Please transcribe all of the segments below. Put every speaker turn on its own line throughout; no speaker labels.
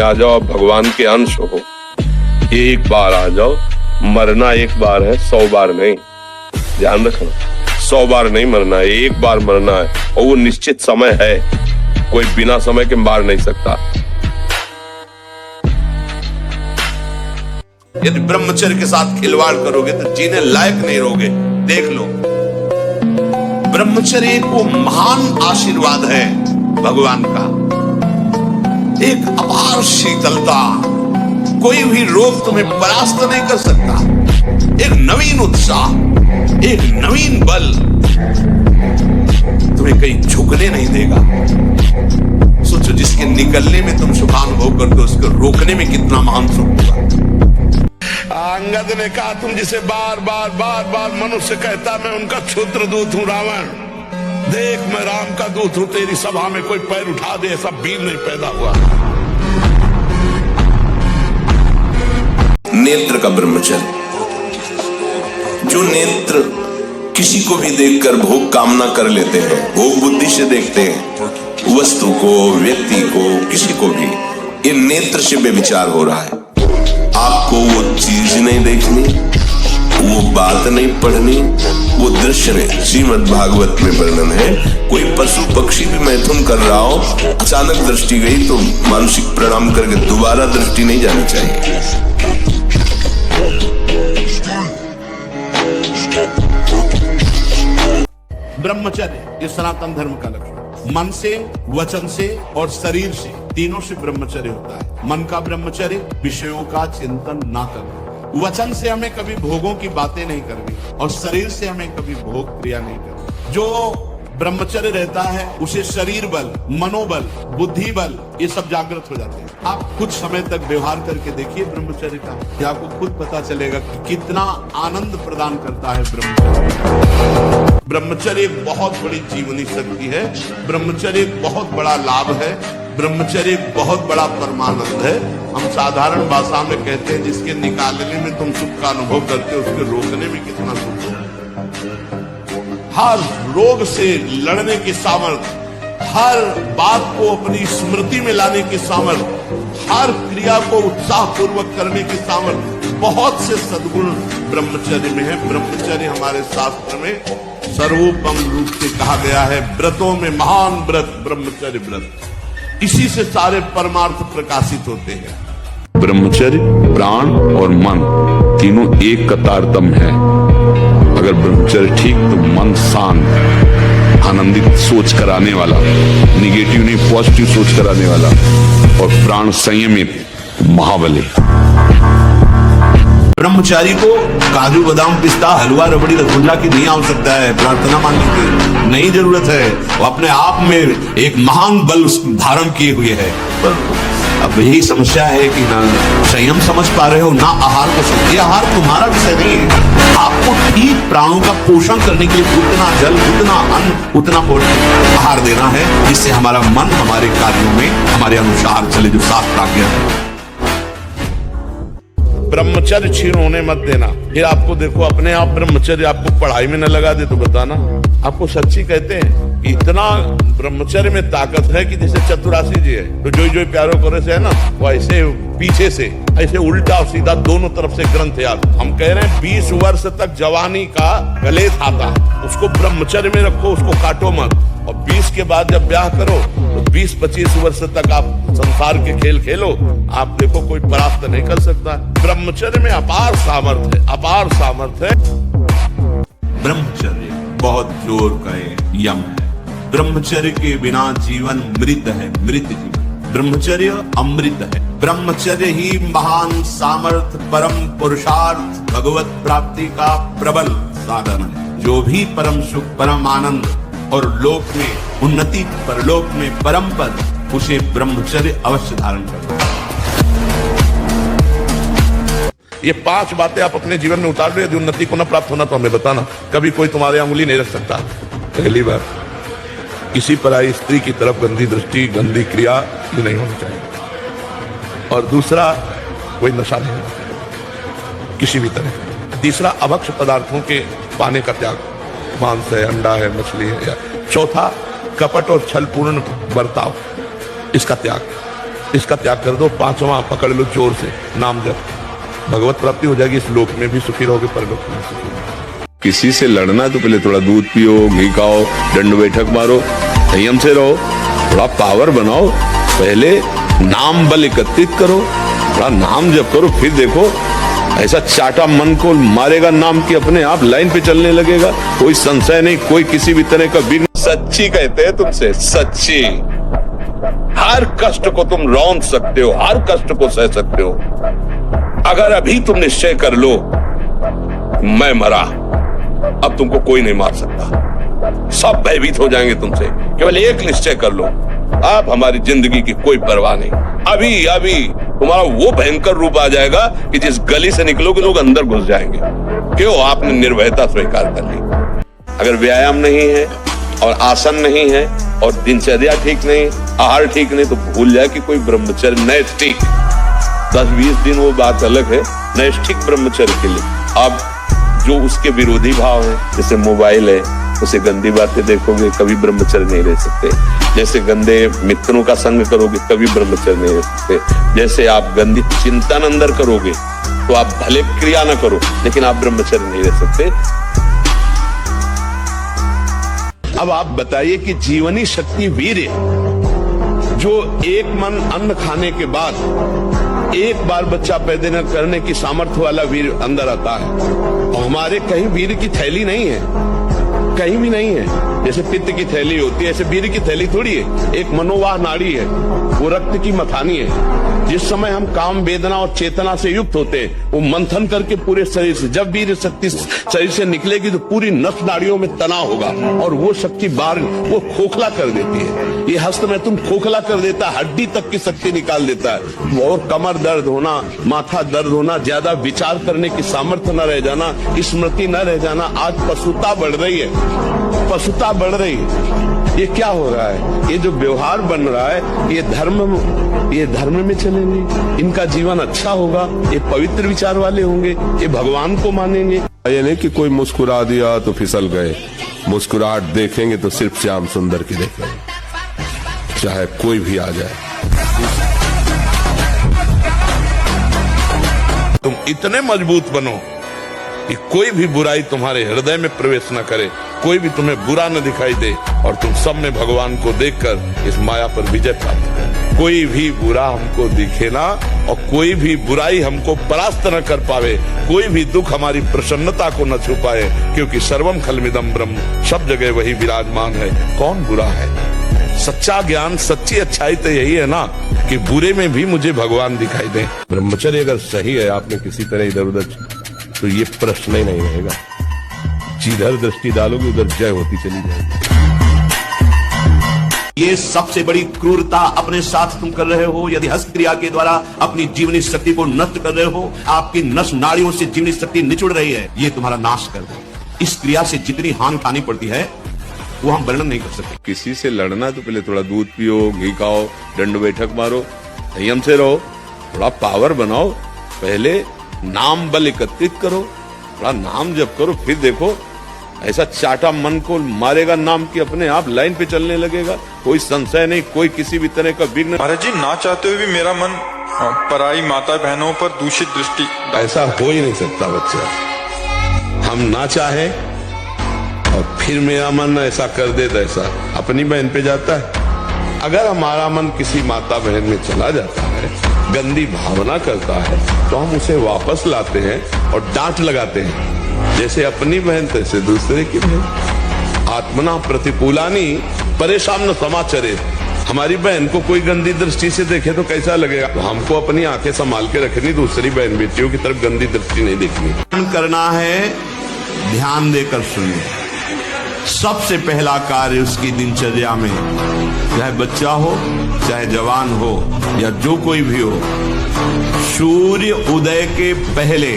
आ जाओ, भगवान के अंश हो। एक बार आ जाओ, मरना एक बार है, 100 बार नहीं। ध्यान रखना, 100 बार नहीं मरना है, एक बार मरना है, और वो निश्चित समय है। कोई बिना समय के मार नहीं सकता।
यदि ब्रह्मचर्य के साथ खिलवाड़ करोगे तो जीने लायक नहीं रहोगे। देख लो, ब्रह्मचर्य एक वो महान आशीर्वाद है भगवान का, एक अपार शीतलता, कोई भी रोग तुम्हें परास्त नहीं कर सकता, एक नवीन उत्साह, एक नवीन बल, तुम्हें कहीं झुकने नहीं देगा। सोचो, जिसके निकलने में तुम सुखानुभव करते हो, उसको रोकने में कितना महान सुख होगा। अंगद ने कहा, तुम जिसे बार बार बार बार मनुष्य कहता, मैं उनका क्षुद्र दूत हूं रावण, देख मैं राम का दूत हूं, तेरी सभा में कोई पैर उठा दे ऐसा वीर नहीं पैदा हुआ। नेत्र का ब्रह्मचर्य, जो नेत्र किसी को भी देखकर भोग कामना कर लेते हैं, भोग बुद्धि से देखते हैं वस्तु को, व्यक्ति को, किसी को भी, ये नेत्र से बेविचार हो रहा है। आपको वो चीज नहीं देखनी, वो बात नहीं पढ़नी, वो दृश्य नहीं। श्रीमद् भागवत में वर्णन है, कोई पशु पक्षी भी मैथुन कर रहा हो, अचानक दृष्टि गई तो मानसिक प्रणाम करके दोबारा दृष्टि नहीं जानी चाहिए। ब्रह्मचर्य ये सनातन धर्म का लक्ष्य, मन से, वचन से और शरीर से, तीनों से ब्रह्मचर्य होता है। मन का ब्रह्मचर्य, विषयों का चिंतन ना करना। वचन से हमें कभी भोगों की बातें नहीं करनी, और शरीर से हमें कभी भोग क्रिया नहीं करनी। जो ब्रह्मचर्य रहता है उसे शरीर बल, मनोबल, बुद्धि बल ये सब जागृत हो जाते हैं। आप कुछ समय तक व्यवहार करके देखिए ब्रह्मचर्य का, कि आपको खुद पता चलेगा कि कितना आनंद प्रदान करता है ब्रह्मचर्य। ब्रह्मचर्य एक बहुत बड़ी जीवनी शक्ति है, ब्रह्मचर्य एक बहुत बड़ा लाभ है, ब्रह्मचर्य एक बहुत बड़ा परमानंद है। हम साधारण भाषा में कहते हैं, जिसके निकालने में तुम सुख का अनुभव करते हो, उसके रोकने में कितना सुख है। हर रोग से लड़ने की सामर्थ्य, हर बात को अपनी स्मृति में लाने की सामर्थ्य, हर क्रिया को उत्साह पूर्वक करने की सामर्थ्य, बहुत से सद्गुण ब्रह्मचर्य में है। ब्रह्मचर्य हमारे शास्त्र में सर्वोपम रूप से कहा गया है, व्रतों में महान व्रत ब्रह्मचर्य व्रत। इसी से सारे परमार्थ प्रकाशित होते हैं।
ब्रह्मचर्य प्राण और मन तीनों एक कतारतम है। अगर ब्रह्मचर्य ठीक तो मन शांत, आनंदित सोच कराने वाला, निगेटिव नहीं पॉजिटिव सोच कराने वाला, और प्राण संयमित, महाबली।
ब्रह्मचारी को काजू बादाम पिस्ता हलवा रबड़ी रसगुल्ला की नहीं आवश्यकता है, प्रार्थना मानने की नहीं जरूरत है। वो अपने आप में एक महान बल धारण किए हुए है। पर अब यही समस्या है कि ना संयम समझ पा रहे हो, ना आहार को समझ। ये आहार तुम्हारा विषय नहीं है। आपको ठीक प्राणों का पोषण करने के लिए उतना जल, उतना अन्न, उतना आहार देना है, जिससे हमारा मन हमारे कार्यों में हमारे अनुसार चले, जो शास्त्र आज्ञा है। ब्रह्मचर्य क्षीण होने मत देना। फिर आपको देखो, अपने आप ब्रह्मचर्य आपको पढ़ाई में न लगा दे तो बताना। आपको सच्ची कहते हैं कि इतना ब्रह्मचर्य में ताकत है कि जैसे चतुरासी जी है, तो जो प्यारो करे से है ना, वो ऐसे पीछे से ऐसे उल्टा और सीधा दोनों तरफ से ग्रंथ याद। हम कह रहे हैं 20 वर्ष तक जवानी का गले था, उसको ब्रह्मचर्य में रखो, उसको काटो मत। और 20 के बाद जब ब्याह करो तो 20-25 वर्ष तक आप संसार के खेल खेलो, आप देखो कोई परास्त नहीं कर सकता। ब्रह्मचर्य में अपार सामर्थ्य है, अपार सामर्थ्य है। ब्रह्मचर्य बहुत जोर का यम है। ब्रह्मचर्य के बिना जीवन मृत है, मृत जीवन। ब्रह्मचर्य अमृत है। ब्रह्मचर्य ही महान सामर्थ्य, परम पुरुषार्थ, भगवत प्राप्ति का प्रबल साधन है। जो भी परम सुख, परम आनंद और लोक में उन्नति, परलोक में परम पद, उसे ब्रह्मचर्य अवश्य धारण करें। ये 5 बातें आप अपने जीवन में उतार लो। यदि उन्नति को न प्राप्त होना तो हमें बताना। कभी कोई तुम्हारे अंगुली नहीं रख सकता। पहली बार, किसी पराई स्त्री की तरफ गंदी दृष्टि, गंदी क्रिया ये नहीं होनी चाहिए। और दूसरा, कोई नशा नहीं होना चाहिए किसी भी तरह। तीसरा, अभक्ष पदार्थों के पाने का त्याग, मांस है, अंडा है, मछली है। चौथा, कपट और छलपूर्ण बर्ताव, इसका त्याग। इसका त्याग कर दो, पांचवा पकड़ लो जोर से, नाम जप, भगवत प्राप्ति हो जाएगी। इस लोक में भी सुखी रहोगे, परलोक में सुखी रहोगे।
किसी से लड़ना है तो पहले थोड़ा दूध पियो, घी खाओ, दंड बैठक मारो, संयम से रहो, थोड़ा पावर बनाओ, पहले नाम बल एकत्रित करो, थोड़ा नाम जप करो, फिर देखो ऐसा चाटा मन को मारेगा नाम की अपने आप लाइन पे चलने लगेगा। कोई संशय नहीं, कोई किसी भी तरह का विघ्न।
सच्ची कहते हैं तुमसे, सच्ची। हर कष्ट को तुम रौंद सकते हो, हर कष्ट को सह सकते हो। अगर अभी तुम निश्चय कर लो मैं मरा, अब तुमको कोई नहीं मार सकता, सब भयभीत हो जाएंगे तुमसे। केवल एक निश्चय कर लो, आप हमारी जिंदगी की कोई परवाह नहीं। अभी अभी तुम्हारा वो भयंकर रूप आ जाएगा कि जिस गली से निकलोगे लोग अंदर घुस जाएंगे। क्यों? आपने निर्भयता स्वीकार कर ली। अगर व्यायाम नहीं है और आसन नहीं है और दिनचर्या ठीक नहीं, आहार ठीक नहीं, तो भूल जाए कि कोई ब्रह्मचर्य नैष्ठिक 10-20 दिन वो बात अलग है, नैष्ठिक ब्रह्मचर्य के लिए। अब जो उसके विरोधी भाव है, जैसे मोबाइल है, उसे गंदी बातें देखोगे, कभी ब्रह्मचर्य नहीं रह सकते। जैसे गंदे मित्रों का संग करोगे, कभी ब्रह्मचर्य नहीं रह सकते। जैसे आप गंदी चिंतन अंदर करोगे तो आप भले क्रिया न करो, लेकिन आप ब्रह्मचर्य नहीं रह सकते।
अब आप बताइए कि जीवनी शक्ति वीर्य, जो एक मन अन्न खाने के बाद एक बार बच्चा पैदा करने की सामर्थ्य वाला वीर अंदर आता है, और हमारे कहीं वीर की थैली नहीं है, कहीं भी नहीं है। जैसे पित्त की थैली होती है, ऐसे वीर की थैली थोड़ी है। एक मनोवाह नाड़ी है, वो रक्त की मथानी है। जिस समय हम काम वेदना और चेतना से युक्त होते हैं, वो मंथन करके पूरे शरीर से, जब वीर शक्ति शरीर से निकलेगी तो पूरी नस नाड़ियों में तनाव होगा, और वो शक्ति बाहर वो खोखला कर देती है। ये हस्त में तुम खोखला कर देता है, हड्डी तक की शक्ति निकाल देता है। और कमर दर्द होना, माथा दर्द होना, ज्यादा विचार करने की सामर्थ्य न रह जाना, स्मृति न रह जाना। आज पशुता बढ़ रही है, पशुता बढ़ रही है। ये क्या हो रहा है? ये जो व्यवहार बन रहा है, ये धर्म में चलेंगे, इनका जीवन अच्छा होगा, ये पवित्र विचार वाले होंगे, ये भगवान को मानेंगे।
ये नहीं कि कोई मुस्कुरा दिया तो फिसल गए। मुस्कुराहट देखेंगे तो सिर्फ श्याम सुंदर की देखेंगे, चाहे कोई भी आ जाए।
तुम इतने मजबूत बनो कि कोई भी बुराई तुम्हारे हृदय में प्रवेश न करे, कोई भी तुम्हें बुरा न दिखाई दे, और तुम सब में भगवान को देखकर इस माया पर विजय प्राप्त करो। कोई भी बुरा हमको दिखे ना, और कोई भी बुराई हमको परास्त न कर पावे, कोई भी दुख हमारी प्रसन्नता को न छुपाए, क्योंकि सर्वम खलमिदम ब्रह्म, सब जगह वही विराजमान है। कौन बुरा है? सच्चा ज्ञान, सच्ची अच्छाई तो यही है ना कि बुरे में भी मुझे भगवान दिखाई दे।
ब्रह्मचर्य अगर सही है, आपने किसी तरह इधर उधर, तो ये प्रश्न ही नहीं रहेगा। जिधर दृष्टि डालोगे उधर जय होती चली जाएगी।
ये सबसे बड़ी क्रूरता अपने साथ तुम कर रहे हो। यदि हस्त क्रिया के द्वारा अपनी जीवनी शक्ति को नष्ट कर रहे हो, आपकी नस नाड़ियों से जीवनी शक्ति निचुड़ रही है, ये तुम्हारा नाश कर दे। इस क्रिया से जितनी हानि उठानी पड़ती है वो हम वर्णन नहीं कर सकते।
किसी से लड़ना है तो पहले थोड़ा दूध पियो, घी खाओ, दंड बैठक मारो, संयम से रहो, थोड़ा पावर बनाओ, पहले नाम बल एकत्रित करो, थोड़ा नाम जप करो, फिर देखो ऐसा चाटा मन को मारेगा नाम की अपने आप लाइन पे चलने लगेगा। कोई संशय नहीं, कोई किसी भी तरह का विघ्न।
महाराज जी, ना चाहते हुए भी मेरा मन पराई माता बहनों पर दूषित दृष्टि।
ऐसा हो ही नहीं सकता बच्चा। हम ना चाहे और फिर मेरा मन ऐसा कर दे तो ऐसा अपनी बहन पे जाता है। अगर हमारा मन किसी माता बहन में चला जाता है, गंदी भावना करता है, तो हम उसे वापस लाते हैं और डांट लगाते हैं। जैसे अपनी बहन तैसे दूसरे की बहन। आत्मना प्रतिकूलानी परेशान न समाचरे। हमारी बहन को कोई गंदी दृष्टि से देखे तो कैसा लगेगा? तो हमको अपनी आंखें संभाल के रखनी, दूसरी बहन बेटियों की तरफ गंदी दृष्टि नहीं देखनी। करना है, ध्यान देकर सुनिए। सबसे पहला कार्य उसकी दिनचर्या में, चाहे बच्चा हो, चाहे जवान हो, या जो कोई भी हो, सूर्य उदय के पहले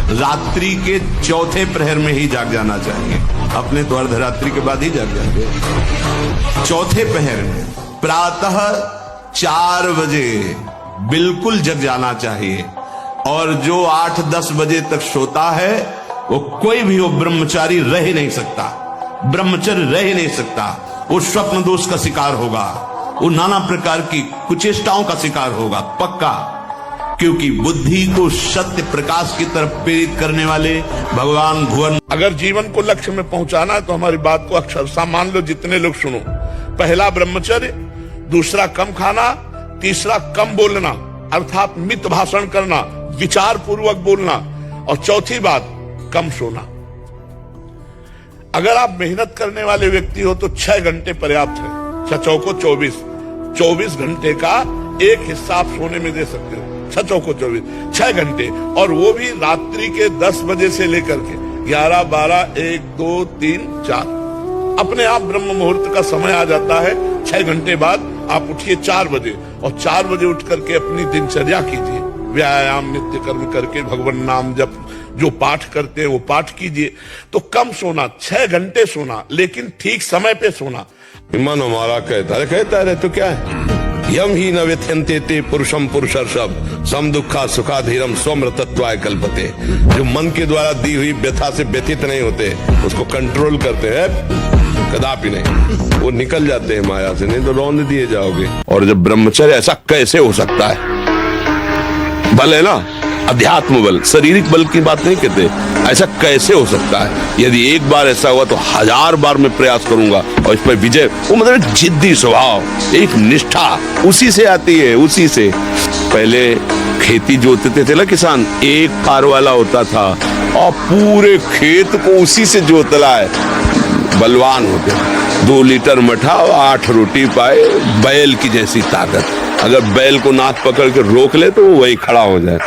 रात्रि के चौथे प्रहर में ही जाग जाना चाहिए। अपने तो अर्धरात्रि के बाद ही जाग जाएंगे। चौथे प्रहर में प्रातः 4 बजे बिल्कुल जग जाना चाहिए। और जो 8-10 बजे तक सोता है, वो कोई भी हो ब्रह्मचारी रह ही नहीं सकता, ब्रह्मचर्य रह ही नहीं सकता। वो स्वप्न दोष का शिकार होगा, वो नाना प्रकार की कुचेष्टाओं का शिकार होगा पक्का, क्योंकि बुद्धि को सत्य प्रकाश की तरफ प्रेरित करने वाले भगवान भुवन।
अगर जीवन को लक्ष्य में पहुंचाना है तो हमारी बात को अक्षरशः मान लो, जितने लोग सुनो। पहला ब्रह्मचर्य, दूसरा कम खाना, तीसरा कम बोलना अर्थात मित भाषण करना, विचार पूर्वक बोलना, और चौथी बात कम सोना। अगर आप मेहनत करने वाले व्यक्ति हो तो 6 घंटे पर्याप्त है। 6 चौको 24 घंटे का एक हिस्सा आप सोने में दे सकते हो। 6 चौको 24, 6 घंटे, और वो भी रात्रि के 10 बजे से लेकर के 11, 12, 1, 2, 3, 4 अपने आप ब्रह्म मुहूर्त का समय आ जाता है। 6 घंटे बाद आप उठिए 4 बजे, और 4 बजे उठ करके अपनी दिनचर्या कीजिए, व्यायाम नित्य कर्म करके भगवान नाम जप, जो पाठ करते हैं वो पाठ कीजिए। तो कम सोना, 6 घंटे सोना, लेकिन ठीक समय पे सोना।
मन हमारा कहता है तो क्या है, यम ही न व्यथ्यन्ते ते पुरुषम पुरुषर्षभ सम दुखा सुखाधीरम स्वमृतत्वाय कल्पते। जो मन के द्वारा दी हुई व्यथा से व्यथित नहीं होते, उसको कंट्रोल करते हैं, कदापि नहीं, वो निकल जाते हैं माया से, नहीं तो रौंद दिए जाओगे। और जब ब्रह्मचर्य, ऐसा कैसे हो सकता है? बल है ना, अध्यात्म बल, शारीरिक बल की बात नहीं कहते, ऐसा कैसे हो सकता है? यदि एक बार ऐसा हुआ तो 1000 बार मैं प्रयास करूंगा और इस पर विजय। वो मतलब जिद्दी स्वभाव, एक निष्ठा उसी से आती है, उसी से। पहले खेती जोतते थे ना किसान, एक पार वाला होता था और पूरे खेत को उसी से जोतला है, बलवान होते। 2 लीटर मठा और 8 रोटी पाए, बैल की जैसी ताकत। अगर बैल को नाक पकड़ के रोक ले तो वो वही खड़ा हो जाए।